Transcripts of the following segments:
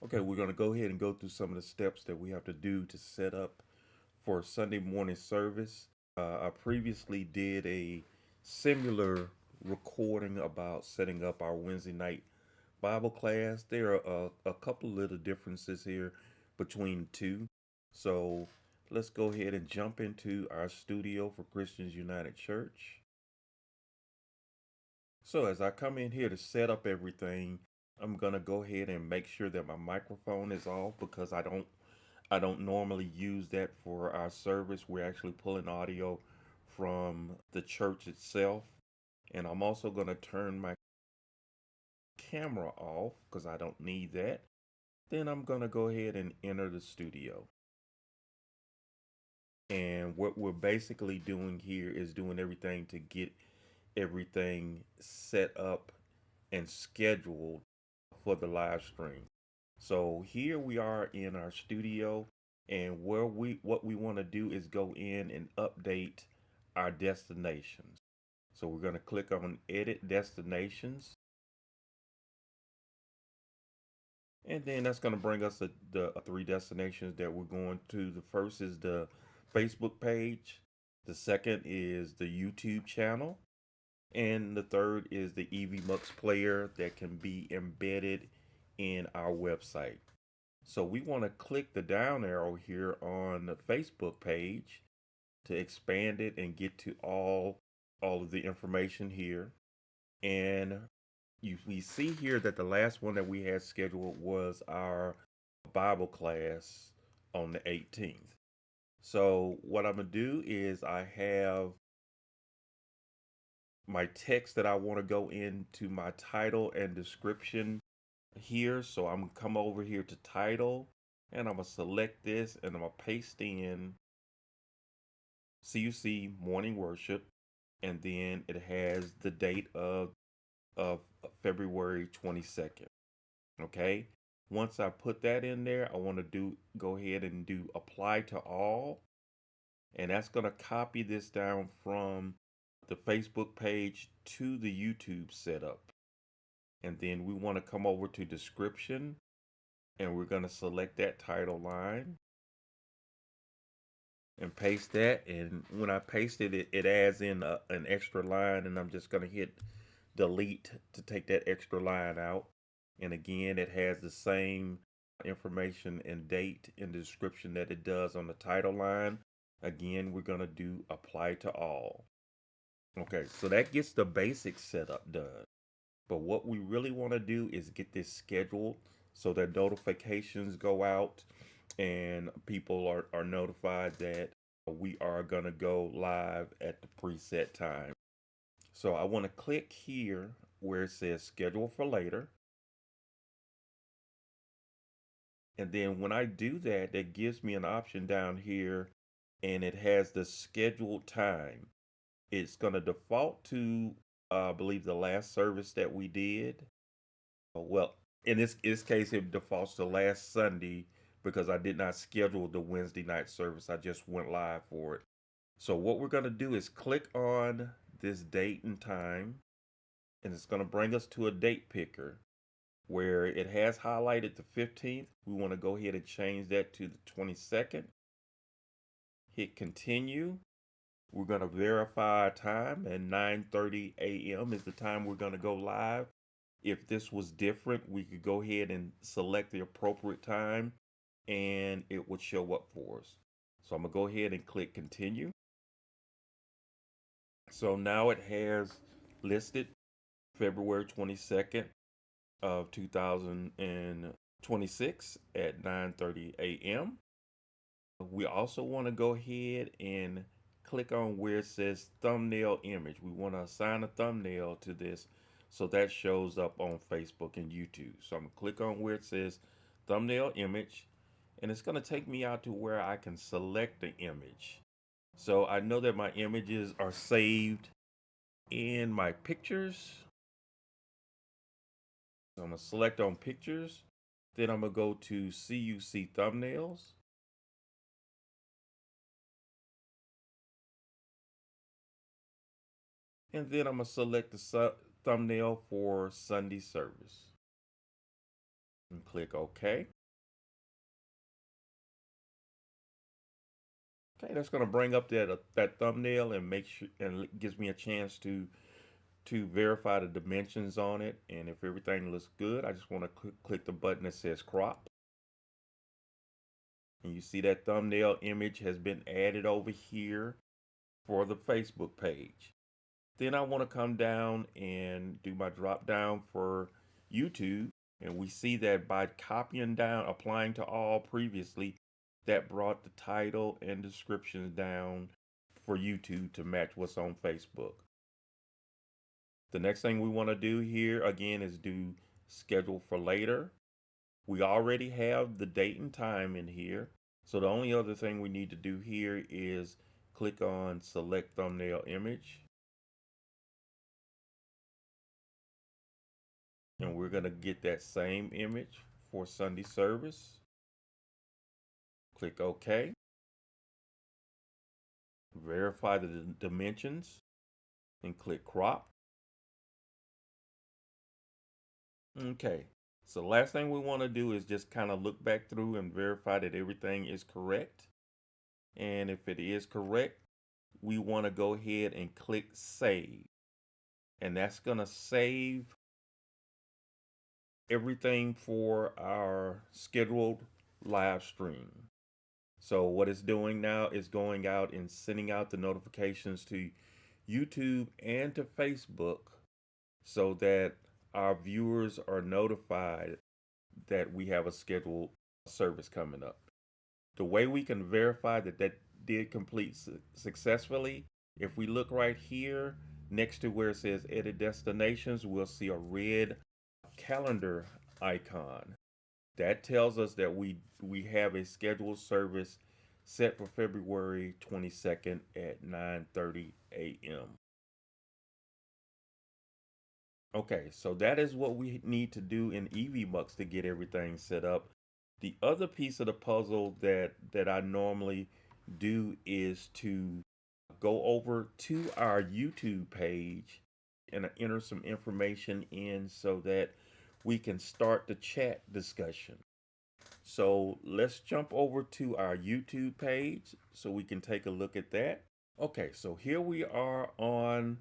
Okay, we're going to go ahead and go through some of the steps that we have to do to set up for Sunday morning service. I previously did a similar recording about setting up our Wednesday night Bible class. There are a couple little differences here between two. So let's go ahead and jump into our studio for Christians United Church. So as I come in here to set up everything, I'm gonna go ahead and make sure that my microphone is off because I don't normally use that for our service. We're actually pulling audio from the church itself. And I'm also gonna turn my camera off because I don't need that. Then I'm gonna go ahead and enter the studio. And what we're basically doing here is doing everything to get everything set up and scheduled for the live stream. So here we are in our studio, and what we want to do is go in and update our destinations. So we're going to click on edit destinations, and then that's going to bring us the three destinations that we're going to. The first is the Facebook page, the second is the YouTube channel, and the third is the EVMux player that can be embedded in our website. So we want to click the down arrow here on the Facebook page to expand it and get to all of the information here. And we see here that the last one that we had scheduled was our Bible class on the 18th. So what I'm gonna do is I have my text that I want to go into my title and description here. So I'm gonna come over here to title and I'm gonna select this and I'm gonna paste in CUC morning worship, and then it has the date of February 22nd. Okay. Once I put that in there, I want to go ahead and do apply to all, and that's gonna copy this down from the Facebook page to the YouTube setup. And then we want to come over to description and we're going to select that title line and paste that. And when I paste it adds in an extra line, and I'm just going to hit delete to take that extra line out. And again, it has the same information and date in the description that it does on the title line. Again, we're going to do apply to all. Okay, so that gets the basic setup done. But what we really want to do is get this scheduled so that notifications go out and people are notified that we are going to go live at the preset time. So I want to click here where it says schedule for later. And then when I do that, that gives me an option down here and it has the scheduled time. It's going to default to, I believe, the last service that we did. Well, in this case, it defaults to last Sunday because I did not schedule the Wednesday night service. I just went live for it. So what we're going to do is click on this date and time, and it's going to bring us to a date picker where it has highlighted the 15th. We want to go ahead and change that to the 22nd. Hit continue. We're going to verify our time, and 9:30 a.m. is the time we're going to go live. If this was different, we could go ahead and select the appropriate time and it would show up for us. So I'm going to go ahead and click continue. So now it has listed February 22nd of 2026 at 9:30 a.m. We also want to go ahead and click on where it says thumbnail image. We want to assign a thumbnail to this so that shows up on Facebook and YouTube. So I'm going to click on where it says thumbnail image, and it's going to take me out to where I can select the image. So I know that my images are saved in my pictures. So I'm going to select on pictures. Then I'm going to go to CUC thumbnails. And then I'm going to select the thumbnail for Sunday service. and click OK. Okay, that's going to bring up that thumbnail and make sure and gives me a chance to verify the dimensions on it. And if everything looks good, I just want to click the button that says crop. And you see that thumbnail image has been added over here for the Facebook page. Then I want to come down and do my drop down for YouTube. And we see that by copying down, applying to all previously, that brought the title and descriptions down for YouTube to match what's on Facebook. The next thing we want to do here again is do schedule for later. We already have the date and time in here. So the only other thing we need to do here is click on select thumbnail image. And we're going to get that same image for Sunday service. Click OK. Verify the dimensions and click crop. Okay. So last thing we want to do is just kind of look back through and verify that everything is correct. And if it is correct, we want to go ahead and click save. And that's going to save everything for our scheduled live stream. So what it's doing now is going out and sending out the notifications to YouTube and to Facebook so that our viewers are notified that we have a scheduled service coming up. The way we can verify that that did complete successfully, if we look right here next to where it says edit destinations, we'll see a red calendar icon. That tells us that we have a scheduled service set for February 22nd at 9:30 a.m. Okay, so that is what we need to do in EVMux to get everything set up. The other piece of the puzzle that I normally do is to go over to our YouTube page and enter some information in so that we can start the chat discussion. So let's jump over to our YouTube page so we can take a look at that. Okay, so here we are on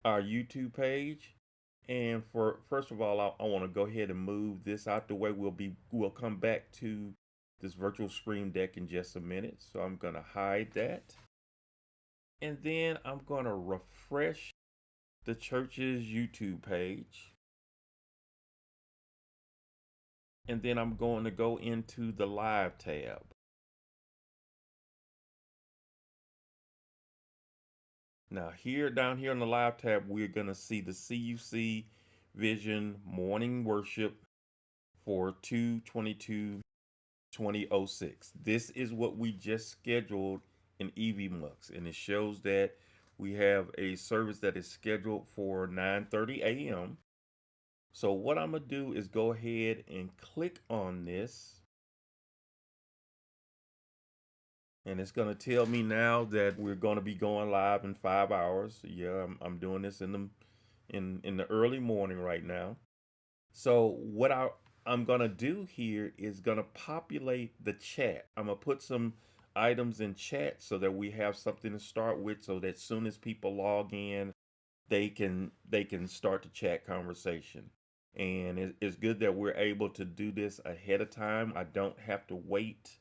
our YouTube page. And for first of all, I want to go ahead and move this out the way. We'll come back to this virtual stream deck in just a minute. So I'm going to hide that. And then I'm going to refresh the church's YouTube page. And then I'm going to go into the live tab. Now down here on the live tab, we're going to see the CUC Vision Morning Worship for 2/22/2006. This is what we just scheduled in EVMux, and it shows that we have a service that is scheduled for 9:30 a.m. So what I'm going to do is go ahead and click on this. And it's going to tell me now that we're going to be going live in 5 hours. Yeah, I'm doing this in the early morning right now. So what I'm going to do here is going to populate the chat. I'm going to put some items in chat so that we have something to start with so that as soon as people log in, they can start the chat conversation. And it's good that we're able to do this ahead of time. I don't have to wait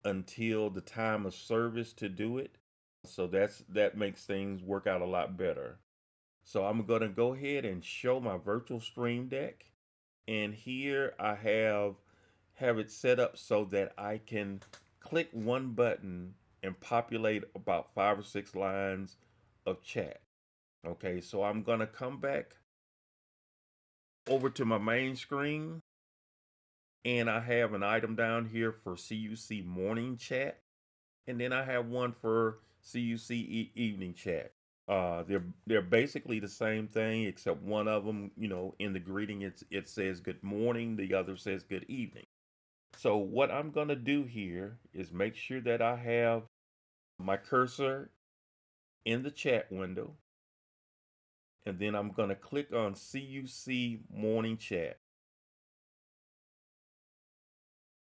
until the time of service to do it. So that makes things work out a lot better. So I'm going to go ahead and show my virtual stream deck. And here I have it set up so that I can click one button and populate about 5 or 6 lines of chat. Okay, so I'm going to come back over to my main screen and I have an item down here for CUC morning chat. And then I have one for CUC evening chat. They're basically the same thing, except one of them, in the greeting it says good morning, the other says good evening. So what I'm gonna do here is make sure that I have my cursor in the chat window, and then I'm gonna click on CUC morning chat.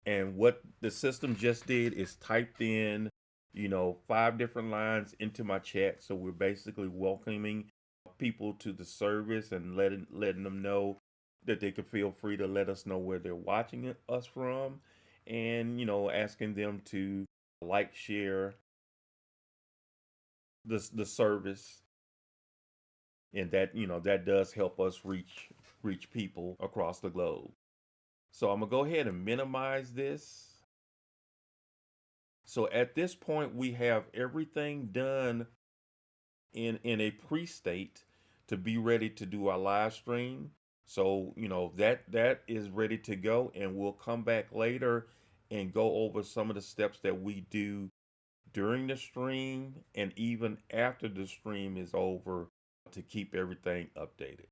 And what the system just did is typed in, 5 different lines into my chat. So we're basically welcoming people to the service and letting them know that they can feel free to let us know where they're watching us from, and asking them to like, share the service, and that does help us reach people across the globe. So I'm gonna go ahead and minimize this. So at this point, we have everything done in a pre-state to be ready to do our live stream. So that is ready to go, and we'll come back later and go over some of the steps that we do during the stream and even after the stream is over to keep everything updated.